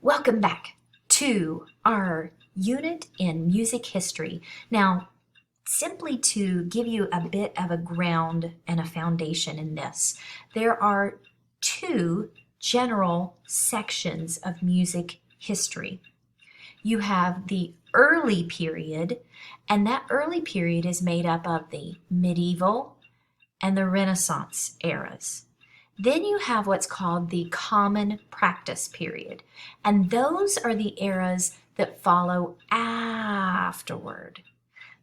Welcome back to our unit in music history. Now, simply to give you a bit of a ground and a foundation in this, there are two general sections of music history. You have the early period, and that early period is made up of the medieval and the Renaissance eras. Then you have what's called the common practice period, and those are the eras that follow afterward.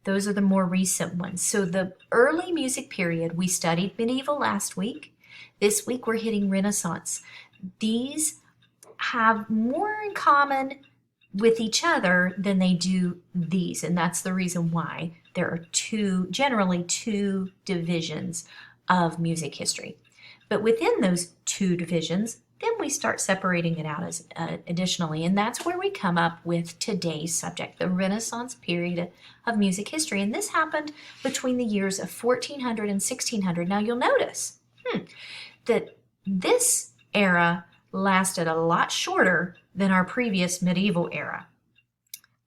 Those are the more recent ones. So the early music period, we studied medieval last week. This week we're hitting Renaissance. These have more in common with each other than they do these, and that's the reason why there are generally two divisions of music history. But within those two divisions, then we start separating it out as additionally, and that's where we come up with today's subject, the Renaissance period of music history. And this happened between the years of 1400 and 1600. Now you'll notice that this era lasted a lot shorter than our previous medieval era.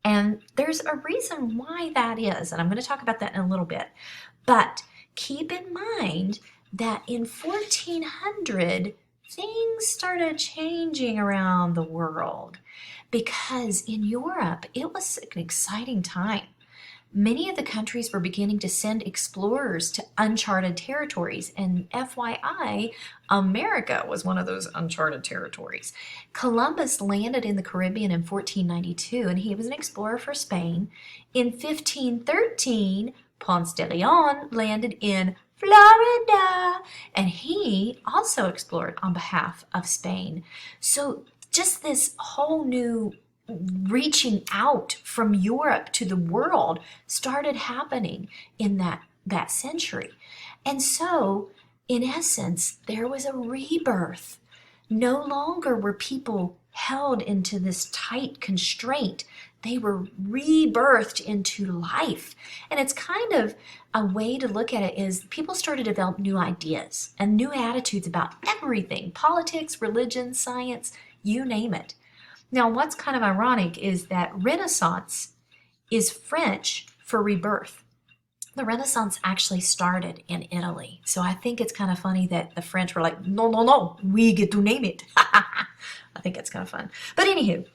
And there's a reason why that is, and I'm going to talk about that in a little bit. But keep in mind that in 1400, things started changing around the world because in Europe, it was an exciting time. Many of the countries were beginning to send explorers to uncharted territories, and FYI, America was one of those uncharted territories. Columbus landed in the Caribbean in 1492, and he was an explorer for Spain. In 1513, Ponce de Leon landed in Florida, and he also explored on behalf of Spain. So just this whole new reaching out from Europe to the world started happening in that century. And so, in essence, there was a rebirth. No longer were people held into this tight constraint. They were rebirthed into life. And it's kind of a way to look at it is people started to develop new ideas and new attitudes about everything, politics, religion, science, you name it. Now, what's kind of ironic is that Renaissance is French for rebirth. The Renaissance actually started in Italy. So I think it's kind of funny that the French were like, no, no, no, we get to name it. I think it's kind of fun. But anywho,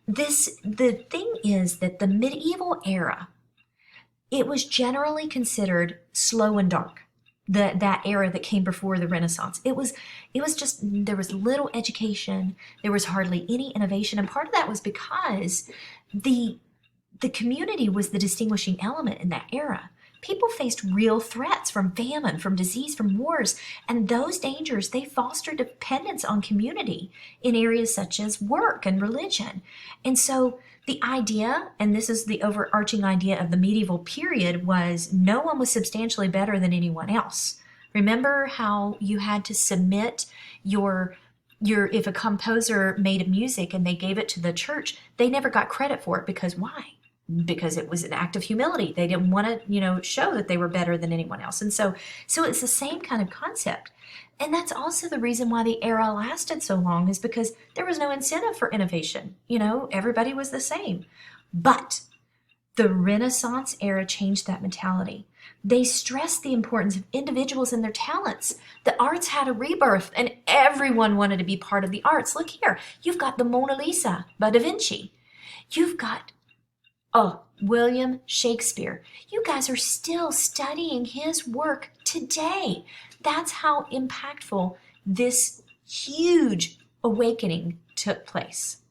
the thing is that the medieval era, it was generally considered slow and dark. That era that came before the Renaissance. It was just, there was little education, there was hardly any innovation, and part of that was because the community was the distinguishing element in that era. People faced real threats from famine, from disease, from wars, and those dangers, they fostered dependence on community in areas such as work and religion. And so the idea, and this is the overarching idea of the medieval period, was no one was substantially better than anyone else. Remember how you had to submit your if a composer made music and they gave it to the church, they never got credit for it because why? Because it was an act of humility. They didn't want to, show that they were better than anyone else. And so it's the same kind of concept. And that's also the reason why the era lasted so long is because there was no incentive for innovation. Everybody was the same. But the Renaissance era changed that mentality. They stressed the importance of individuals and their talents. The arts had a rebirth and everyone wanted to be part of the arts. Look here, you've got the Mona Lisa by Da Vinci. You've got William Shakespeare. You guys are still studying his work today. That's how impactful this huge awakening took place.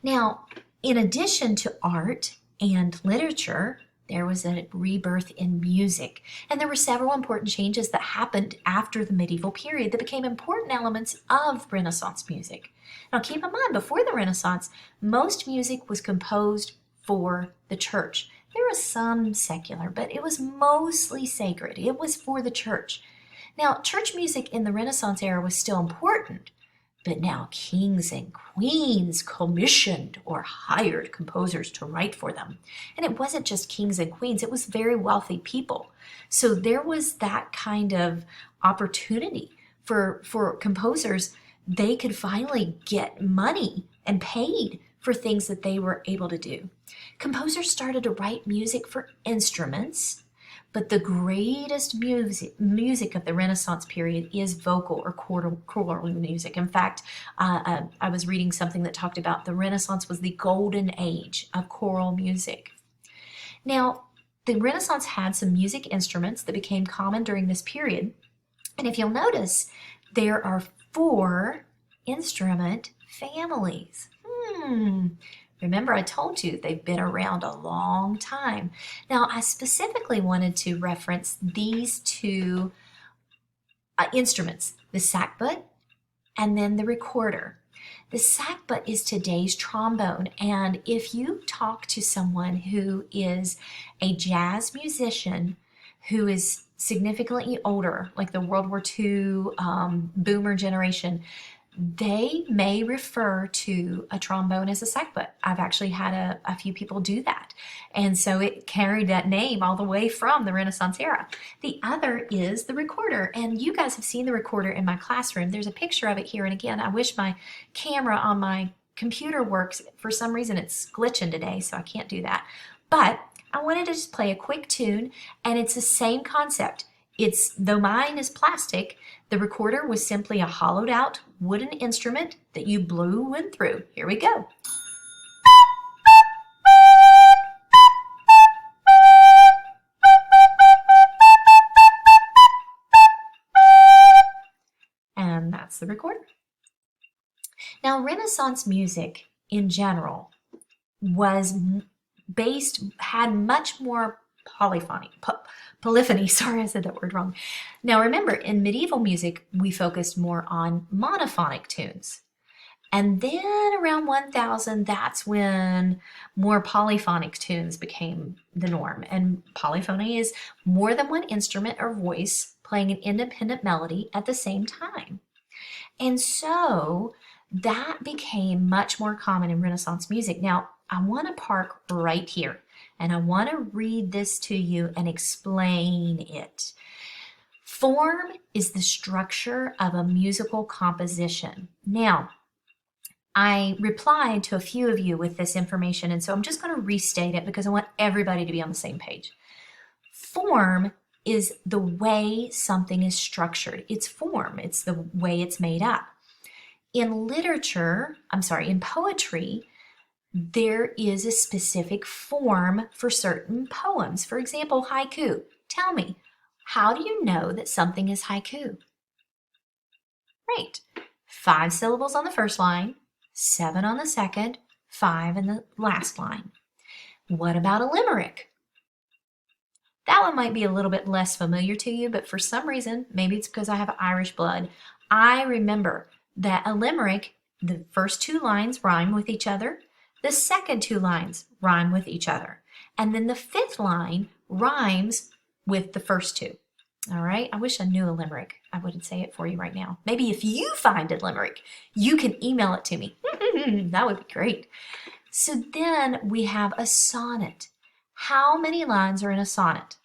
Now, in addition to art and literature, there was a rebirth in music. And there were several important changes that happened after the medieval period that became important elements of Renaissance music. Now, keep in mind, before the Renaissance, most music was composed for the church. There was some secular, but it was mostly sacred. It was for the church. Now, church music in the Renaissance era was still important, but now kings and queens commissioned or hired composers to write for them. And it wasn't just kings and queens, it was very wealthy people. So there was that kind of opportunity for composers. They could finally get money and paid for things that they were able to do. Composers started to write music for instruments, but the greatest music of the Renaissance period is vocal or choral music. In fact, I was reading something that talked about the Renaissance was the golden age of choral music. Now, the Renaissance had some music instruments that became common during this period. And if you'll notice, there are 4 instrument families. Remember, I told you they've been around a long time. Now, I specifically wanted to reference these 2 instruments, the sackbut and then the recorder. The sackbut is today's trombone, and if you talk to someone who is a jazz musician who is significantly older, like the World War II boomer generation, they may refer to a trombone as a sackbut. I've actually had a few people do that. And so it carried that name all the way from the Renaissance era. The other is the recorder. And you guys have seen the recorder in my classroom. There's a picture of it here. And again, I wish my camera on my computer works. For some reason, it's glitching today, so I can't do that. But I wanted to just play a quick tune, and it's the same concept. Though mine is plastic, the recorder was simply a hollowed out wooden instrument that you blew wind through. Here we go. And that's the recorder. Now, Renaissance music in general had much more polyphony. Sorry, I said that word wrong. Now remember, in medieval music, we focused more on monophonic tunes. And then around 1000, that's when more polyphonic tunes became the norm. And polyphony is more than one instrument or voice playing an independent melody at the same time. And so that became much more common in Renaissance music. Now, I want to park right here. And I want to read this to you and explain it. Form is the structure of a musical composition. Now, I replied to a few of you with this information, and so I'm just going to restate it because I want everybody to be on the same page. Form is the way something is structured. It's form. It's the way it's made up. In poetry, there is a specific form for certain poems. For example, haiku. Tell me, how do you know that something is haiku? Great. 5 syllables on the first line, 7 on the second, 5 in the last line. What about a limerick? That one might be a little bit less familiar to you, but for some reason, maybe it's because I have Irish blood, I remember that a limerick, the first 2 lines rhyme with each other. The second 2 lines rhyme with each other. And then the 5th line rhymes with the first 2. All right? I wish I knew a limerick. I wouldn't say it for you right now. Maybe if you find a limerick, you can email it to me. That would be great. So then we have a sonnet. How many lines are in a sonnet?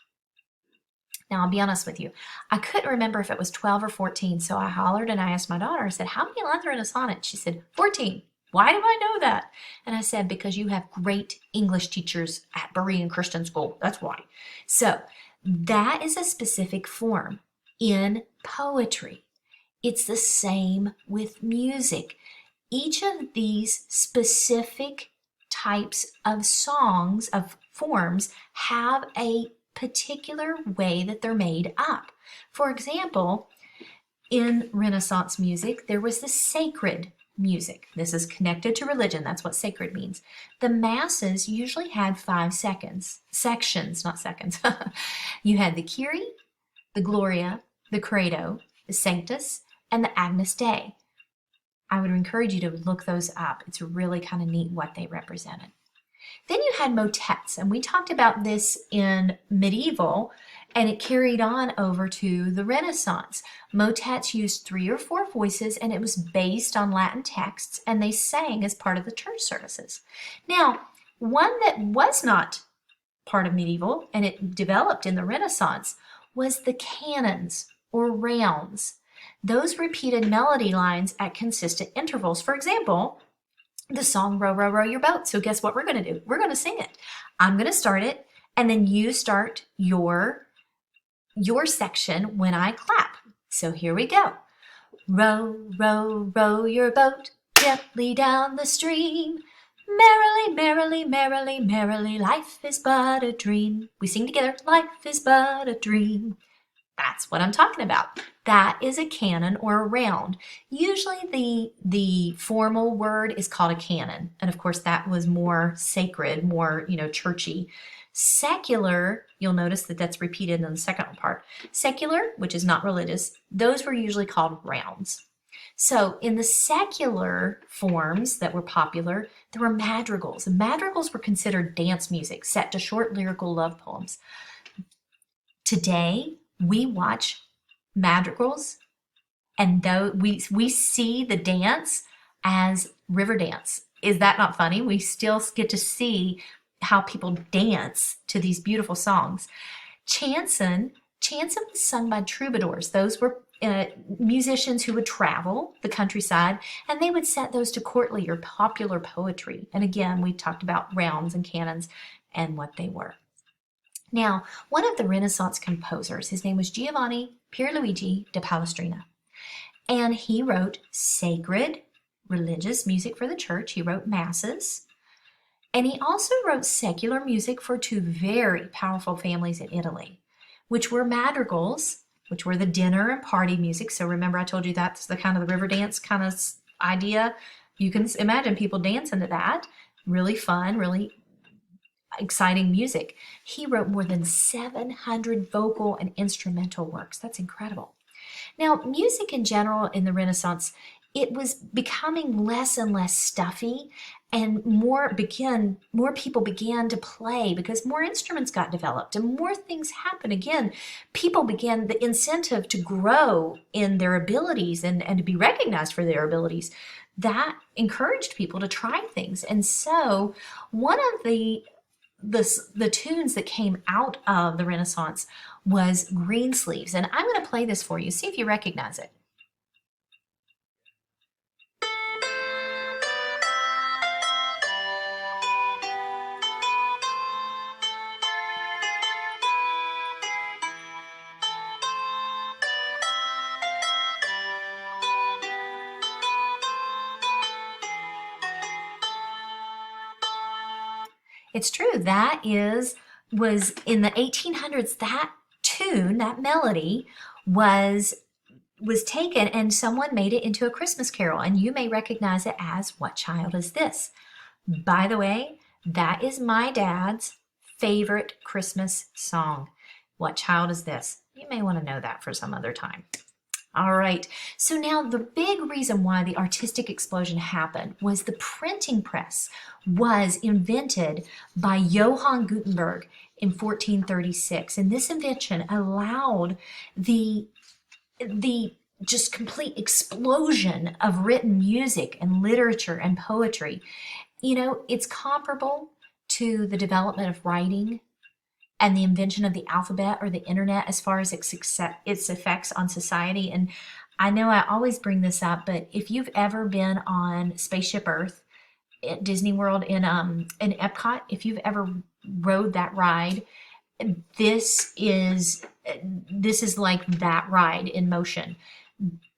Now, I'll be honest with you. I couldn't remember if it was 12 or 14, so I hollered and I asked my daughter, I said, how many lines are in a sonnet? She said, 14. Why do I know that? And I said, because you have great English teachers at Berean Christian School. That's why. So that is a specific form in poetry. It's the same with music. Each of these specific types of songs, of forms, have a particular way that they're made up. For example, in Renaissance music, there was the sacred music. This is connected to religion. That's what sacred means. The masses usually had 5 sections, not seconds. You had the Kyrie, the Gloria, the Credo, the Sanctus, and the Agnus Dei. I would encourage you to look those up. It's really kind of neat what they represented. Then you had motets, and we talked about this in medieval, and it carried on over to the Renaissance. Motets used 3 or 4 voices, and it was based on Latin texts, and they sang as part of the church services. Now, one that was not part of medieval, and it developed in the Renaissance, was the canons or rounds. Those repeated melody lines at consistent intervals. For example, the song Row, Row, Row Your Boat. So guess what we're going to do? We're going to sing it. I'm going to start it, and then you start your section when I clap. So here we go. Row, row, row your boat gently down the stream. Merrily, merrily, merrily, merrily, life is but a dream. We sing together, life is but a dream. That's what I'm talking about. That is a canon or a round. Usually the formal word is called a canon. And of course that was more sacred, more, churchy. Secular, you'll notice that that's repeated in the second part. Secular, which is not religious, those were usually called rounds. So in the secular forms that were popular, there were madrigals. And madrigals were considered dance music set to short lyrical love poems. Today, we watch madrigals, and though we see the dance as river dance. Is that not funny? We still get to see how people dance to these beautiful songs. Chanson was sung by troubadours. Those were musicians who would travel the countryside, and they would set those to courtly or popular poetry. And again, we talked about rounds and canons and what they were. Now, one of the Renaissance composers, his name was Giovanni Pierluigi da Palestrina, and he wrote sacred religious music for the church. He wrote masses, and he also wrote secular music for two very powerful families in Italy, which were madrigals, which were the dinner and party music. So remember I told you that's the kind of the river dance kind of idea. You can imagine people dancing to that. Really fun, really exciting music. He wrote more than 700 vocal and instrumental works. That's incredible. Now, music in general in the Renaissance, it was becoming less and less stuffy, and more people began to play because more instruments got developed and more things happened. Again, people began the incentive to grow in their abilities and to be recognized for their abilities. That encouraged people to try things. And so one of the tunes that came out of the Renaissance was Greensleeves. And I'm going to play this for you. See if you recognize it. It's true. That was in the 1800s. That tune, that melody was taken and someone made it into a Christmas carol, and you may recognize it as What Child Is This? By the way, that is my dad's favorite Christmas song. What Child Is This? You may want to know that for some other time. All right, so now the big reason why the artistic explosion happened was the printing press was invented by Johann Gutenberg in 1436. And this invention allowed the just complete explosion of written music and literature and poetry. It's comparable to the development of writing and the invention of the alphabet or the internet as far as its effects on society. And I know I always bring this up, but if you've ever been on Spaceship Earth at Disney World in Epcot, if you've ever rode that ride, this is like that ride in motion.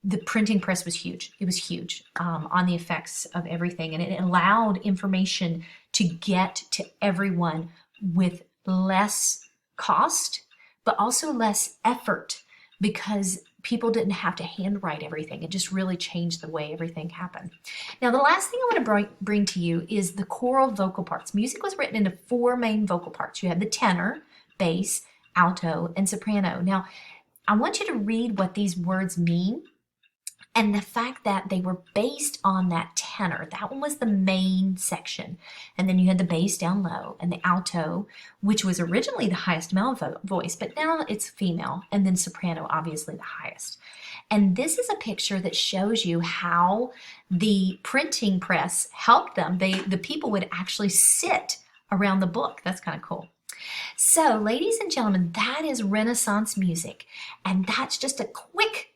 The printing press was huge. It was huge on the effects of everything, and it allowed information to get to everyone with less cost, but also less effort, because people didn't have to handwrite everything. It just really changed the way everything happened. Now, the last thing I want to bring to you is the choral vocal parts. Music was written into four main vocal parts. You have the tenor, bass, alto, and soprano. Now, I want you to read what these words mean, and the fact that they were based on that tenor. That one was the main section. And then you had the bass down low and the alto, which was originally the highest male voice, but now it's female. And then soprano, obviously the highest. And this is a picture that shows you how the printing press helped them. The people would actually sit around the book. That's kind of cool. So, ladies and gentlemen, that is Renaissance music. And that's just a quick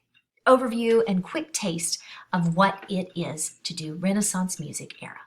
overview and quick taste of what it is to do Renaissance music era.